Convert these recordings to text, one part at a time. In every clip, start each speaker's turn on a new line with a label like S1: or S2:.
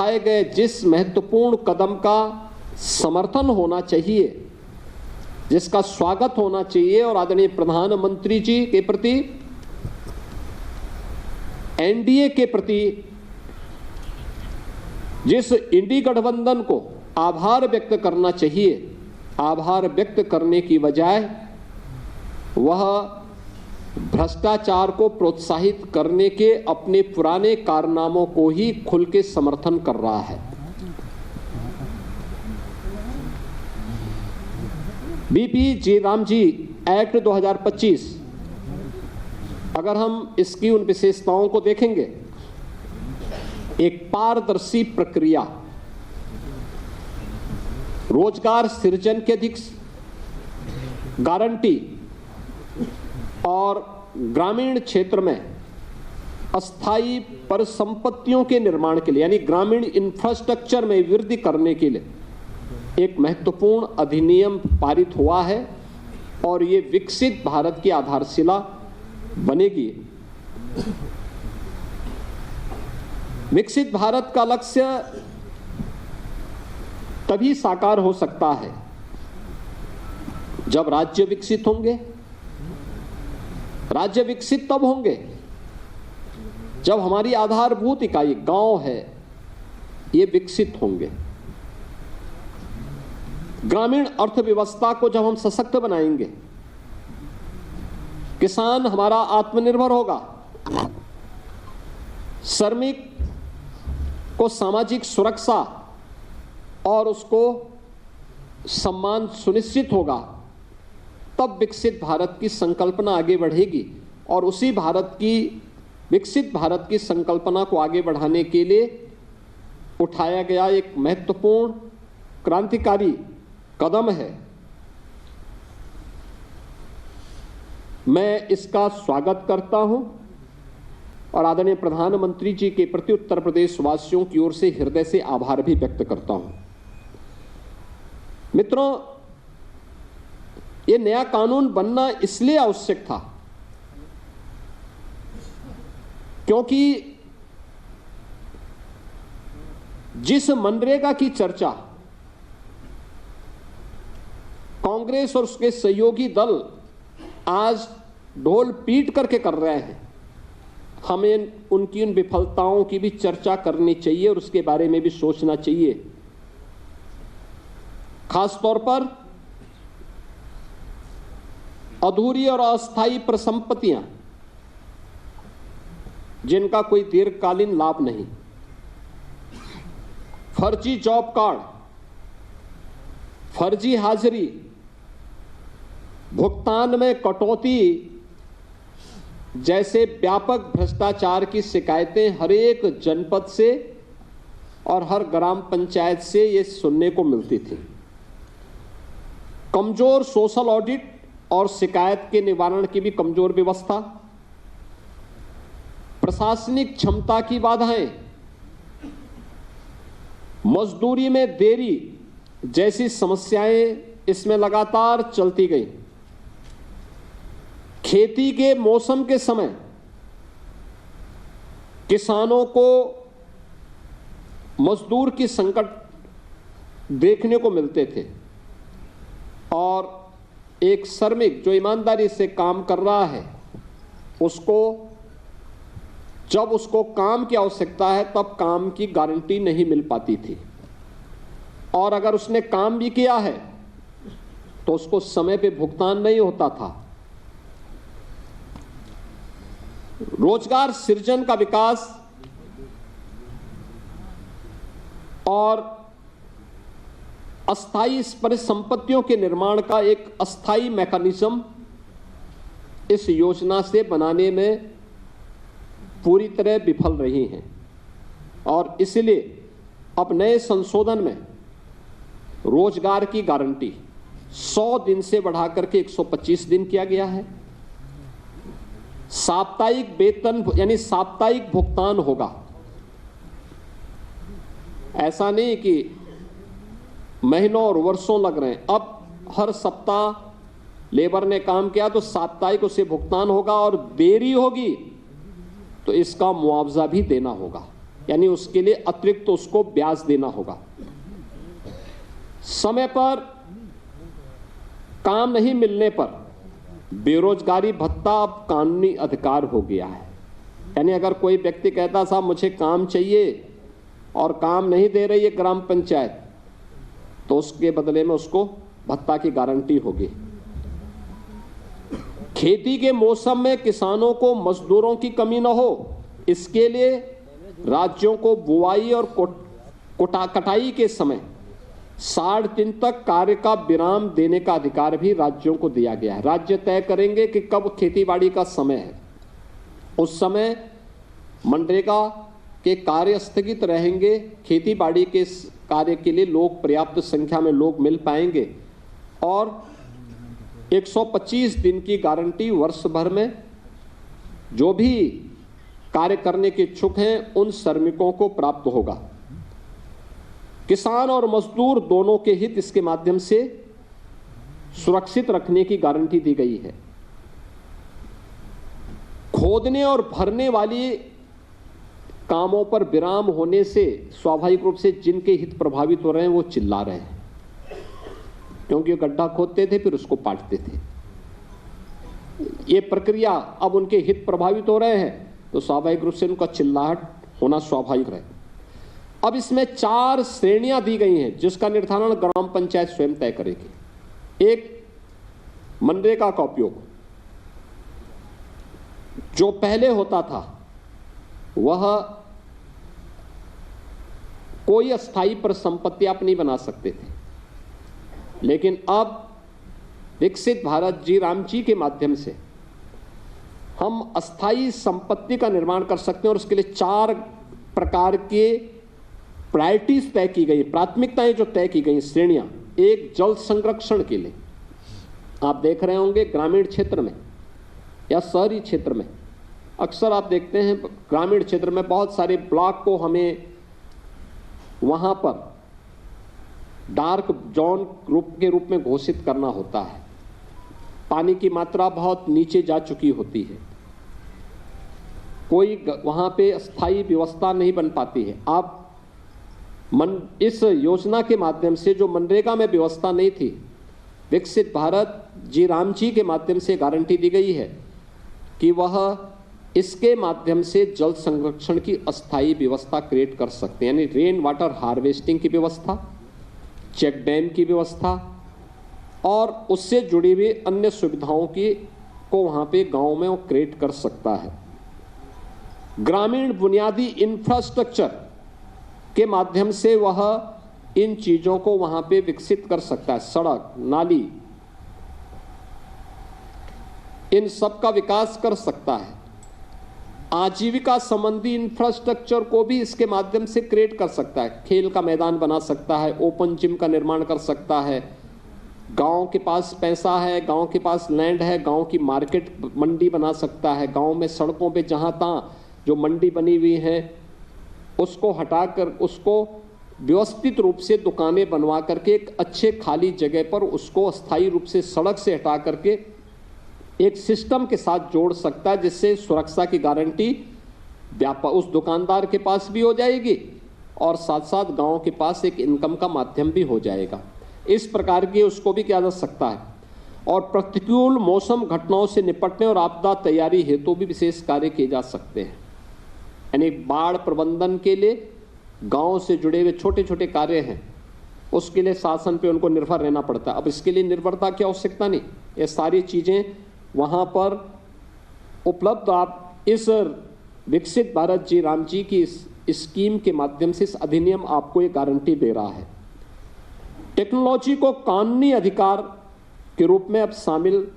S1: उठाए गए जिस महत्वपूर्ण कदम का समर्थन होना चाहिए, जिसका स्वागत होना चाहिए और आदरणीय प्रधानमंत्री जी के प्रति, एनडीए के प्रति जिस इंडी गठबंधन को आभार व्यक्त करना चाहिए, आभार व्यक्त करने की बजाय वह भ्रष्टाचार को प्रोत्साहित करने के अपने पुराने कारनामों को ही खुल के समर्थन कर रहा है। बीपी जी रामजी एक्ट 2025, अगर हम इसकी उन विशेषताओं को देखेंगे, एक पारदर्शी प्रक्रिया, रोजगार सृजन की अधिक गारंटी और ग्रामीण क्षेत्र में अस्थायी परिसंपत्तियों के निर्माण के लिए यानी ग्रामीण इंफ्रास्ट्रक्चर में वृद्धि करने के लिए एक महत्वपूर्ण अधिनियम पारित हुआ है और ये विकसित भारत की आधारशिला बनेगी। विकसित भारत का लक्ष्य तभी साकार हो सकता है जब राज्य विकसित होंगे। राज्य विकसित तब होंगे जब हमारी आधारभूत इकाई गांव है, ये विकसित होंगे। ग्रामीण अर्थव्यवस्था को जब हम सशक्त बनाएंगे, किसान हमारा आत्मनिर्भर होगा, श्रमिक को सामाजिक सुरक्षा और उसको सम्मान सुनिश्चित होगा, तब विकसित भारत की संकल्पना आगे बढ़ेगी। और उसी विकसित भारत की संकल्पना को आगे बढ़ाने के लिए उठाया गया एक महत्वपूर्ण क्रांतिकारी कदम है। मैं इसका स्वागत करता हूं और आदरणीय प्रधानमंत्री जी के प्रति उत्तर प्रदेश वासियों की ओर से हृदय से आभार भी व्यक्त करता हूं। मित्रों, ये नया कानून बनना इसलिए आवश्यक था क्योंकि जिस मनरेगा की चर्चा कांग्रेस और उसके सहयोगी दल आज ढोल पीट करके कर रहे हैं, हमें उनकी उन विफलताओं की भी चर्चा करनी चाहिए और उसके बारे में भी सोचना चाहिए। खासतौर पर अधूरी और अस्थायी परिसंपत्तियां जिनका कोई दीर्घकालीन लाभ नहीं, फर्जी जॉब कार्ड, फर्जी हाजिरी, भुगतान में कटौती जैसे व्यापक भ्रष्टाचार की शिकायतें हर एक जनपद से और हर ग्राम पंचायत से ये सुनने को मिलती थी। कमजोर सोशल ऑडिट और शिकायत के निवारण की भी कमजोर व्यवस्था, प्रशासनिक क्षमता की बाधाएं, मजदूरी में देरी जैसी समस्याएं इसमें लगातार चलती गई। खेती के मौसम के समय किसानों को मजदूर की संकट देखने को मिलते थे और एक श्रमिक जो ईमानदारी से काम कर रहा है, उसको जब उसको काम की आवश्यकता है तब काम की गारंटी नहीं मिल पाती थी और अगर उसने काम भी किया है तो उसको समय पे भुगतान नहीं होता था। रोजगार सृजन का विकास और अस्थायी परिसंपत्तियों के निर्माण का एक अस्थायी मैकेनिज्म इस योजना से बनाने में पूरी तरह विफल रही हैं और इसलिए अब नए संशोधन में रोजगार की गारंटी 100 दिन से बढ़ाकर के 125 दिन किया गया है। साप्ताहिक वेतन यानी साप्ताहिक भुगतान होगा। ऐसा नहीं कि महीनों और वर्षों लग रहे हैं, अब हर सप्ताह लेबर ने काम किया तो साप्ताहिक उसे भुगतान होगा और देरी होगी तो इसका मुआवजा भी देना होगा। यानी उसके लिए अतिरिक्त उसको ब्याज देना होगा। समय पर काम नहीं मिलने पर बेरोजगारी भत्ता अब कानूनी अधिकार हो गया है। यानी अगर कोई व्यक्ति कहता साहब मुझे काम चाहिए और काम नहीं दे रही है ग्राम पंचायत, तो उसके बदले में उसको भत्ता की गारंटी होगी। खेती के मौसम में किसानों को मजदूरों की कमी न हो, इसके लिए राज्यों को बुआई और कटाई के समय 60 दिन तक कार्य का विराम देने का अधिकार भी राज्यों को दिया गया है। राज्य तय करेंगे कि कब खेतीबाड़ी का समय है, उस समय मनरेगा के कार्य स्थगित रहेंगे, खेतीबाड़ी के कार्य के लिए लोग पर्याप्त संख्या में लोग मिल पाएंगे और 125 दिन की गारंटी वर्ष भर में जो भी कार्य करने के इच्छुक हैं उन श्रमिकों को प्राप्त होगा। किसान और मजदूर दोनों के हित इसके माध्यम से सुरक्षित रखने की गारंटी दी गई है। खोदने और भरने वाली कामों पर विराम होने से स्वाभाविक रूप से जिनके हित प्रभावित हो रहे हैं वो चिल्ला रहे हैं, क्योंकि वो गड्ढा खोदते थे फिर उसको पाटते थे। ये प्रक्रिया अब उनके हित प्रभावित हो रहे हैं तो स्वाभाविक रूप से उनका चिल्लाहट होना स्वाभाविक है। अब इसमें 4 श्रेणियां दी गई हैं जिसका निर्धारण ग्राम पंचायत स्वयं तय करेगी। एक, मनरेगा का उपयोग जो पहले होता था वह कोई अस्थायी परिसंपत्ति आप नहीं बना सकते थे, लेकिन अब विकसित भारत जी राम जी के माध्यम से हम अस्थायी संपत्ति का निर्माण कर सकते हैं और उसके लिए 4 प्रकार के प्रायोरिटीज तय की गई, प्राथमिकताएं जो तय की गई, श्रेणियां। एक, जल संरक्षण के लिए आप देख रहे होंगे ग्रामीण क्षेत्र में या शहरी क्षेत्र में अक्सर आप देखते हैं ग्रामीण क्षेत्र में बहुत सारे ब्लॉक को हमें वहां पर डार्क जोन के रूप में घोषित करना होता है। पानी की मात्रा बहुत नीचे जा चुकी होती है, कोई वहां पे स्थायी व्यवस्था नहीं बन पाती है। आप इस योजना के माध्यम से जो मनरेगा में व्यवस्था नहीं थी, विकसित भारत जी राम जी के माध्यम से गारंटी दी गई है कि वह इसके माध्यम से जल संरक्षण की अस्थायी व्यवस्था क्रिएट कर सकते हैं, यानी रेन वाटर हार्वेस्टिंग की व्यवस्था, चेक डैम की व्यवस्था और उससे जुड़ी हुई अन्य सुविधाओं की को वहां पे गांव में वो क्रिएट कर सकता है। ग्रामीण बुनियादी इंफ्रास्ट्रक्चर के माध्यम से वह इन चीजों को वहां पे विकसित कर सकता है, सड़क, नाली, इन सब का विकास कर सकता है। आजीविका संबंधी इंफ्रास्ट्रक्चर को भी इसके माध्यम से क्रिएट कर सकता है, खेल का मैदान बना सकता है, ओपन जिम का निर्माण कर सकता है। गांव के पास पैसा है, गांव के पास लैंड है, गांव की मार्केट मंडी बना सकता है। गांव में सड़कों पे जहां तहां जो मंडी बनी हुई है उसको हटाकर उसको व्यवस्थित रूप से दुकानें बनवा करके एक अच्छे खाली जगह पर उसको अस्थायी रूप से सड़क से हटा करके एक सिस्टम के साथ जोड़ सकता है, जिससे सुरक्षा की गारंटी व्यापार उस दुकानदार के पास भी हो जाएगी और साथ साथ गांव के पास एक इनकम का माध्यम भी हो जाएगा। इस प्रकार की उसको भी किया जा सकता है। और प्रतिकूल मौसम घटनाओं से निपटने और आपदा तैयारी हेतु भी विशेष कार्य किए जा सकते हैं, यानी बाढ़ प्रबंधन के लिए गांव से जुड़े हुए छोटे छोटे कार्य हैं, उसके लिए शासन पे उनको निर्भर रहना पड़ता है। अब इसके लिए निर्भरता की आवश्यकता नहीं, ये सारी चीज़ें वहाँ पर उपलब्ध। आप इस विकसित भारत जी राम जी की इस स्कीम के माध्यम से इस अधिनियम आपको एक गारंटी दे रहा है। टेक्नोलॉजी को कानूनी अधिकार के रूप में अब शामिल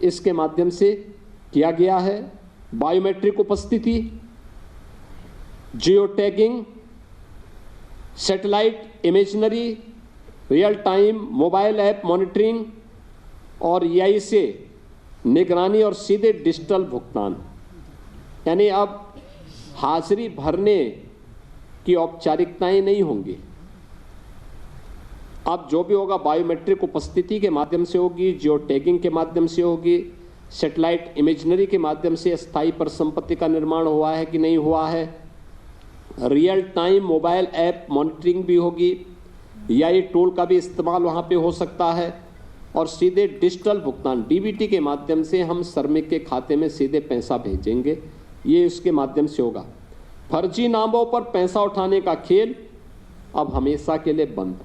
S1: इसके माध्यम से किया गया है। बायोमेट्रिक उपस्थिति, geo tagging, satellite imaginary, real time mobile app monitoring और EI से निगरानी और सीधे डिजिटल भुगतान, यानी अब हाजिरी भरने की औपचारिकताएं नहीं होंगी। अब जो भी होगा बायोमेट्रिक उपस्थिति के माध्यम से होगी, जियो टैगिंग के माध्यम से होगी, सैटेलाइट इमेजनरी के माध्यम से स्थायी परिसंपत्ति का निर्माण हुआ है कि नहीं हुआ है real time mobile app monitoring भी होगी, AI टूल का भी इस्तेमाल वहाँ पे हो सकता है और सीधे डिजिटल भुगतान DBT के माध्यम से हम श्रमिक के खाते में सीधे पैसा भेजेंगे, ये उसके माध्यम से होगा। फर्जी नामों पर पैसा उठाने का खेल अब हमेशा के लिए बंद।